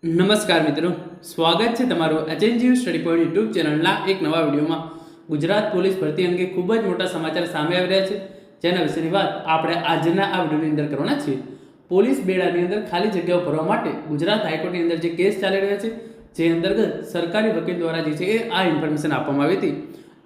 નમસ્કાર મિત્રો, સ્વાગત છે તમારું એચએનજીયુ સ્ટડી પોઈન્ટ યુટ્યુબ ચેનલના એક નવા વિડીયોમાં। ગુજરાત પોલીસ ભરતી અંગે ખૂબ જ મોટા સમાચાર સામે આવી રહ્યા છે, જેના વિશેની વાત આપણે આજના આ વિડીયોની અંદર કરવાના છીએ। પોલીસ બેડાની અંદર ખાલી જગ્યાઓ ભરવા માટે ગુજરાત હાઈકોર્ટની અંદર જે કેસ ચાલી રહ્યો છે, જે અંતર્ગત સરકારી વકીલ દ્વારા જે છે એ આ ઇન્ફોર્મેશન આપવામાં આવી હતી,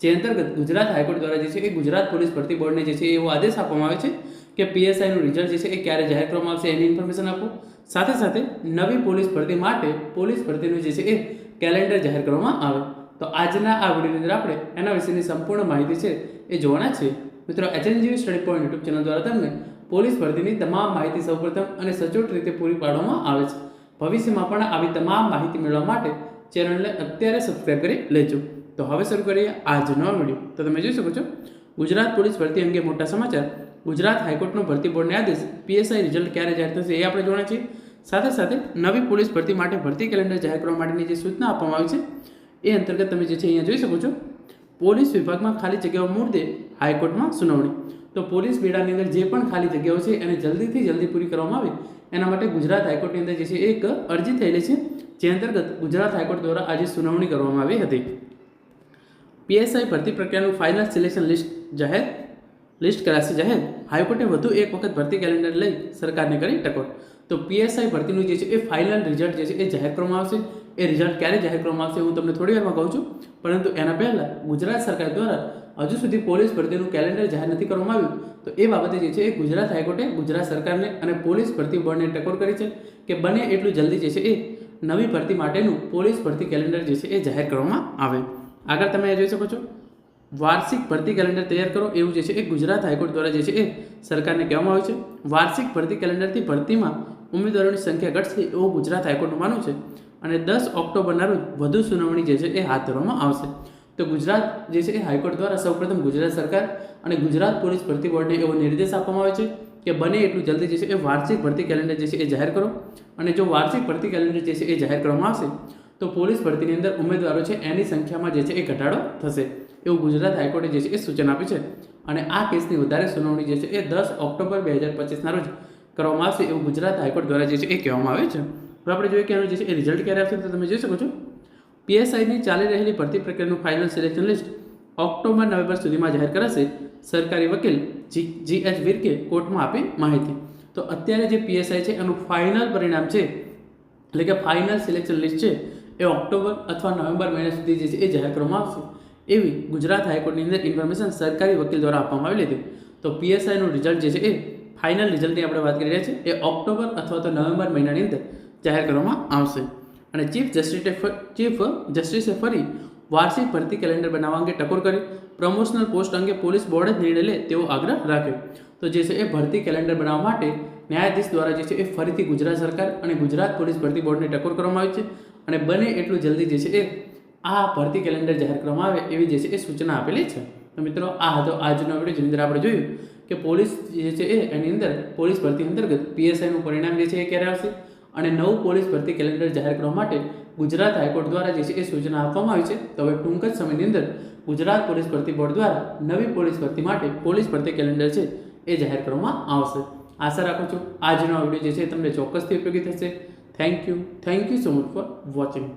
જે અંતર્ગત ગુજરાત હાઈકોર્ટ દ્વારા જે છે એ ગુજરાત પોલીસ ભરતી બોર્ડને જે છે એવો આદેશ આપવામાં આવે છે કે પીએસઆઈનું રિઝલ્ટ જે છે એ ક્યારે જાહેર કરવામાં આવશે એની ઇન્ફોર્મેશન આપો। સાથે સાથે નવી પોલીસ ભરતી માટે પોલીસ ભરતીનું જે છે એ કેલેન્ડર જાહેર કરવામાં આવે। તો આજના આ વિડીયોની અંદર આપણે એના વિશેની સંપૂર્ણ માહિતી છે એ જોવાના છીએ। મિત્રો, HNGU study point YouTube channel દ્વારા તમને પોલીસ ભરતીની તમામ માહિતી સૌપ્રથમ અને સચોટ રીતે પૂરી પાડવામાં આવે છે। ભવિષ્યમાં પણ આવી તમામ માહિતી મેળવવા માટે ચેનલને અત્યારે સબસ્ક્રાઇબ કરી લેજો। તો હવે શરૂ કરીએ આજનો વિડીયો। તો તમે જોઈ શકો છો, ગુજરાત પોલીસ ભરતી અંગે મોટા સમાચાર। ગુજરાત હાઈકોર્ટનો ભરતી બોર્ડનો આદેશ, પીએસઆઈ રિઝલ્ટ ક્યારે જાહેર થશે એ આપણે જોવાના છીએ। સાથે સાથે નવી પોલીસ ભરતી માટે ભરતી કેલેન્ડર જાહેર કરવા માટેની જે સૂચના આપવામાં આવી છે એ અંતર્ગત તમે જે છે અહીંયા જોઈ શકો છો, પોલીસ વિભાગમાં ખાલી જગ્યાઓ મુદ્દે હાઈકોર્ટમાં સુનાવણી। તો પોલીસ બેડાની અંદર જે પણ ખાલી જગ્યાઓ છે એને જલ્દીથી જલ્દી પૂરી કરવામાં આવે એના માટે ગુજરાત હાઈકોર્ટની અંદર જે છે એક અરજી થયેલી છે, જે અંતર્ગત ગુજરાત હાઈકોર્ટ દ્વારા આજે સુનાવણી કરવામાં આવી હતી। પીએસઆઈ ભરતી પ્રક્રિયાનું ફાઇનલ સિલેક્શન લિસ્ટ કરાશે જાહેર। હાઈકોર્ટે વધુ એક વખત ભરતી કેલેન્ડર લઈ સરકારને કરી ટકોર। તો પીએસઆઈ ભરતીનું જે છે એ ફાઇનલ રિઝલ્ટ જે છે એ જાહેર કરવામાં આવશે। એ રિઝલ્ટ ક્યારે જાહેર કરવામાં આવશે હું તમને થોડી વારમાં કહું છું, પરંતુ એના પહેલાં ગુજરાત સરકાર દ્વારા હજુ સુધી પોલીસ ભરતીનું કેલેન્ડર જાહેર નથી કરવામાં આવ્યું। તો એ બાબતે જે છે એ ગુજરાત હાઈકોર્ટે ગુજરાત સરકારને અને પોલીસ ભરતી બોર્ડને ટકોર કરી છે કે બને એટલું જલ્દી જે છે એ નવી ભરતી માટેનું પોલીસ ભરતી કેલેન્ડર જે છે એ જાહેર કરવામાં આવે। આગળ તમે જોઈ શકો છો, વાર્ષિક ભરતી કેલેન્ડર તૈયાર કરો એવું જે છે એ ગુજરાત હાઈકોર્ટ દ્વારા જે છે એ સરકારને કહેવામાં આવ્યું છે। વાર્ષિક ભરતી કેલેન્ડરથી ભરતીમાં ઉમેદવારોની સંખ્યા ઘટશે એવું ગુજરાત હાઈકોર્ટનું માનવું છે અને 10 ઓક્ટોબરના રોજ વધુ સુનાવણી જે છે એ હાથ ધરવામાં આવશે। તો ગુજરાત જે છે એ હાઈકોર્ટ દ્વારા સૌપ્રથમ ગુજરાત સરકાર અને ગુજરાત પોલીસ ભરતી બોર્ડને એવો નિર્દેશ આપવામાં આવે છે કે બને એટલું જલ્દી જે છે એ વાર્ષિક ભરતી કેલેન્ડર જે છે એ જાહેર કરો, અને જો વાર્ષિક ભરતી કેલેન્ડર જે છે એ જાહેર કરવામાં આવશે તો પોલીસ ભરતીની અંદર ઉમેદવારો છે એની સંખ્યામાં જે છે એ ઘટાડો થશે એવું ગુજરાત હાઈકોર્ટે જે છે એ સૂચન આપ્યું છે। અને આ કેસની વધારે સુનાવણી જે છે એ 10 ઓક્ટોબર 2025ના રોજ કરવામાં આવશે એવું ગુજરાત હાઈકોર્ટ દ્વારા જે છે એ કહેવામાં આવ્યું છે। તો આપણે જોઈએ કે એનું જે છે એ રિઝલ્ટ ક્યારે આવશે, તો તમે જોઈ શકો છો, પીએસઆઈની ચાલી રહેલી ભરતી પ્રક્રિયાનું ફાઇનલ સિલેક્શન લિસ્ટ ઓક્ટોબર-નવેમ્બર સુધીમાં જાહેર કરાશે, સરકારી વકીલ જીએચ વિર્કે કોર્ટમાં આપી માહિતી। તો અત્યારે જે પીએસઆઈ છે એનું ફાઇનલ પરિણામ છે, એટલે કે ફાઇનલ સિલેક્શન લિસ્ટ છે એ ઓક્ટોબર અથવા નવેમ્બર મહિના સુધી જે છે એ જાહેર કરવામાં આવશે એવી ગુજરાત હાઈકોર્ટની અંદર ઇન્ફોર્મેશન સરકારી વકીલ દ્વારા આપવામાં આવેલી હતી। તો પીએસઆઈનું રિઝલ્ટ જે છે એ ફાઇનલ રિઝલ્ટની આપણે વાત કરી રહ્યા છીએ એ ઓક્ટોબર અથવા તો નવેમ્બર મહિનાની અંદર જાહેર કરવામાં આવશે। અને ચીફ જસ્ટિસે ફરી વાર્ષિક ભરતી કેલેન્ડર બનાવવા અંગે ટકોર કરી, પ્રમોશનલ પોસ્ટ અંગે પોલીસ બોર્ડ જ નિર્ણય લે તેવો આગ્રહ રાખ્યો। તો જે છે એ ભરતી કેલેન્ડર બનાવવા માટે ન્યાયાધીશ દ્વારા જે છે એ ફરીથી ગુજરાત સરકાર અને ગુજરાત પોલીસ ભરતી બોર્ડને ટકોર કરવામાં આવી છે અને બને એટલું જલ્દી જે છે એ આ ભરતી કેલેન્ડર જાહેર કરવામાં આવે એવી જે છે એ સૂચના આપેલી છે। તો મિત્રો, આ હતો આજનો વિડીયો, જેની અંદર આપણે જોયું કે પોલીસ જે છે એની અંદર પોલીસ ભરતી અંતર્ગત પીએસઆઈનું પરિણામ જે છે એ ક્યારે આવશે અને નવું પોલીસ ભરતી કેલેન્ડર જાહેર કરવા માટે ગુજરાત હાઈકોર્ટ દ્વારા જે છે એ સૂચના આપવામાં આવી છે। તો હવે ટૂંક જ સમયની અંદર ગુજરાત પોલીસ ભરતી બોર્ડ દ્વારા નવી પોલીસ ભરતી માટે પોલીસ ભરતી કેલેન્ડર છે એ જાહેર કરવામાં આવશે। આશા રાખું છું આજનો વિડીયો જે છે તમને ચોક્કસથી ઉપયોગી થશે। Thank you so much for watching.